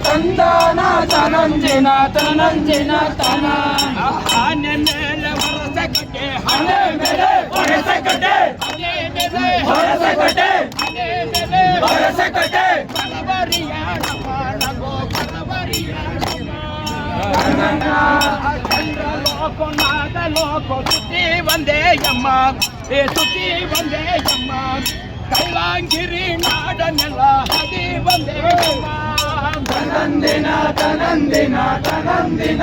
ತಂದಾನ ತನಂಜಿನ ತನಂಜಿನ ತನ ಆನೆ ಮೇಲೆ ಹೊರಸಕಟ್ಟೆ ಹಣೆ ಮೇಲೆ ಹೊರಸಕಟ್ಟೆ ಹಣೆ ಮೇಲೆ ಹೊರಸಕಟ್ಟೆ ಹಣೆ ಮೇಲೆ ಹೊರಸಕಟ್ಟೆ ಕಲವರಿಯ ನಮೋ ಕಲವರಿಯ ಚಂದ್ರ ಲೋಕ ನಾದ ಲೋಕ ಸುತಿ ಒಂದೇ ಯಮ್ಮ ಸುತಿ ಒಂದೇ ಯಮ್ಮ ಕೈಲಾಂಗಿರಿ ನಾಡನೆಲ್ಲ ಹದಿ ಒಂದೇ ಯಮ್ಮ ತನಂದಿನ ತನಂದಿನ ತನಂದಿನ